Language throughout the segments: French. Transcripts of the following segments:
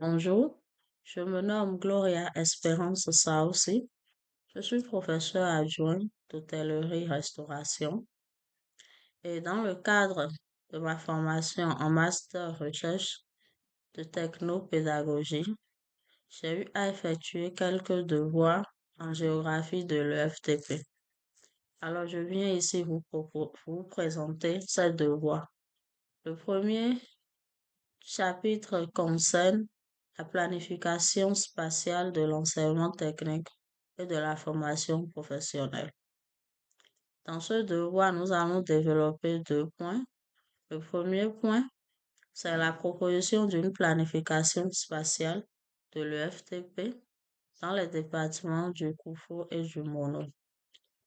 Bonjour, je me nomme Gloria Espérance Saoussi. Je suis professeure adjointe d'hôtellerie-restauration et dans le cadre de ma formation en master recherche de technopédagogie, j'ai eu à effectuer quelques devoirs en géographie de l'EFTP. Alors, je viens ici vous présenter ces devoirs. Le premier chapitre concerne la planification spatiale de l'enseignement technique et de la formation professionnelle. Dans ce devoir, nous allons développer deux points. Le premier point, c'est la proposition d'une planification spatiale de l'EFTP dans les départements du Koufou et du Mono.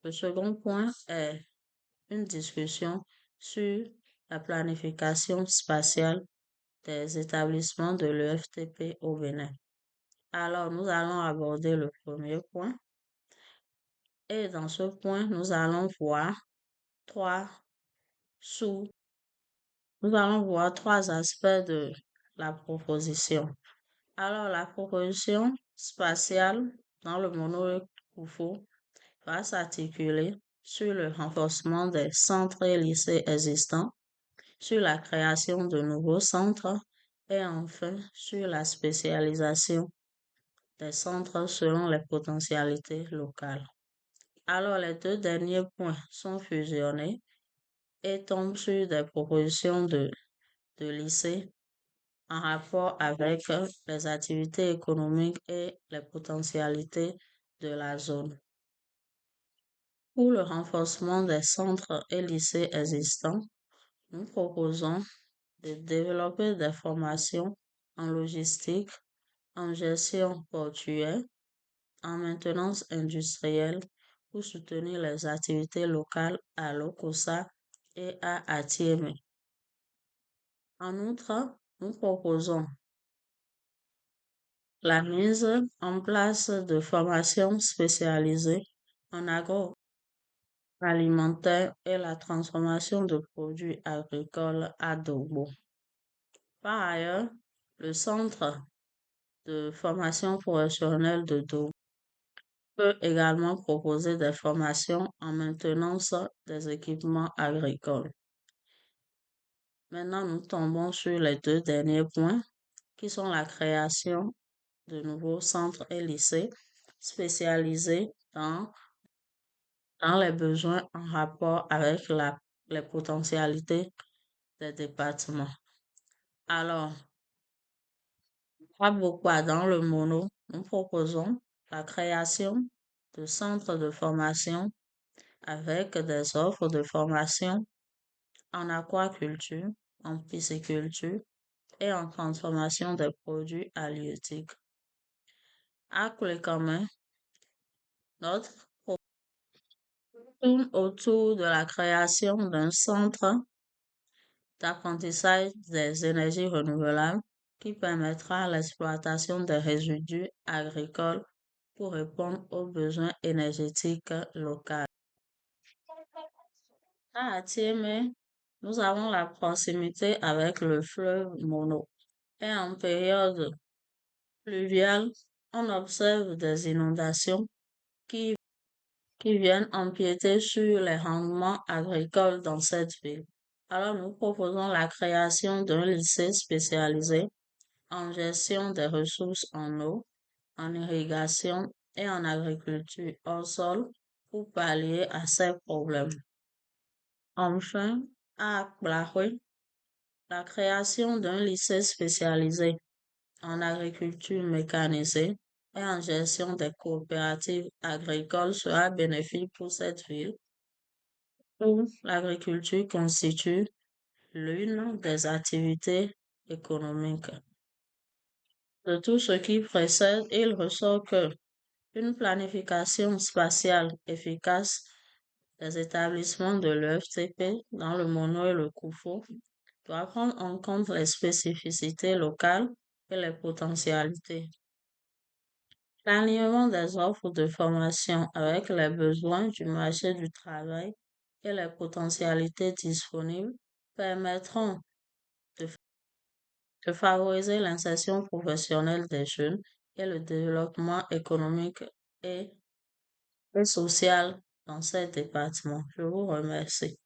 Le second point est une discussion sur la planification spatiale des établissements de l'EFTP au Bénin. Alors, nous allons aborder le premier point. Et dans ce point, nous allons voir trois sous, nous allons voir trois aspects de la proposition. Alors, la proposition spatiale dans le mono-Koufou va s'articuler sur le renforcement des centres et lycées existants, sur la création de nouveaux centres et enfin sur la spécialisation des centres selon les potentialités locales. Alors, les deux derniers points sont fusionnés et tombent sur des propositions de lycée en rapport avec les activités économiques et les potentialités de la zone. Pour le renforcement des centres et lycées existants, nous proposons de développer des formations en logistique, en gestion portuaire, en maintenance industrielle pour soutenir les activités locales à Lokossa et à Atiémé. En outre, nous proposons la mise en place de formations spécialisées en agroalimentaire et la transformation de produits agricoles à Dogbo. Par ailleurs, le centre de formation professionnelle de Dogbo peut également proposer des formations en maintenance des équipements agricoles. Maintenant, nous tombons sur les deux derniers points qui sont la création de nouveaux centres et lycées spécialisés dans les besoins en rapport avec les potentialités des départements. Alors, à Bokwa, dans le mono, nous proposons la création de centres de formation avec des offres de formation en aquaculture, en pisciculture et en transformation des produits halieutiques. À Kulekamé, notre tourne autour de la création d'un centre d'apprentissage des énergies renouvelables qui permettra l'exploitation des résidus agricoles pour répondre aux besoins énergétiques locaux. À Atiémé, nous avons la proximité avec le fleuve Mono et en période pluviale, on observe des inondations qui, qui viennent empiéter sur les rendements agricoles dans cette ville. Alors, nous proposons la création d'un lycée spécialisé en gestion des ressources en eau, en irrigation et en agriculture hors sol pour pallier à ces problèmes. Enfin, à Blahoué, la création d'un lycée spécialisé en agriculture mécanisée et en gestion des coopératives agricoles sera bénéfique pour cette ville où l'agriculture constitue l'une des activités économiques. De tout ce qui précède, il ressort que une planification spatiale efficace des établissements de l'EFTP dans le Mono et le Koufou doit prendre en compte les spécificités locales et les potentialités. L'alignement des offres de formation avec les besoins du marché du travail et les potentialités disponibles permettront de de favoriser l'insertion professionnelle des jeunes et le développement économique et, et social dans ces départements. Je vous remercie.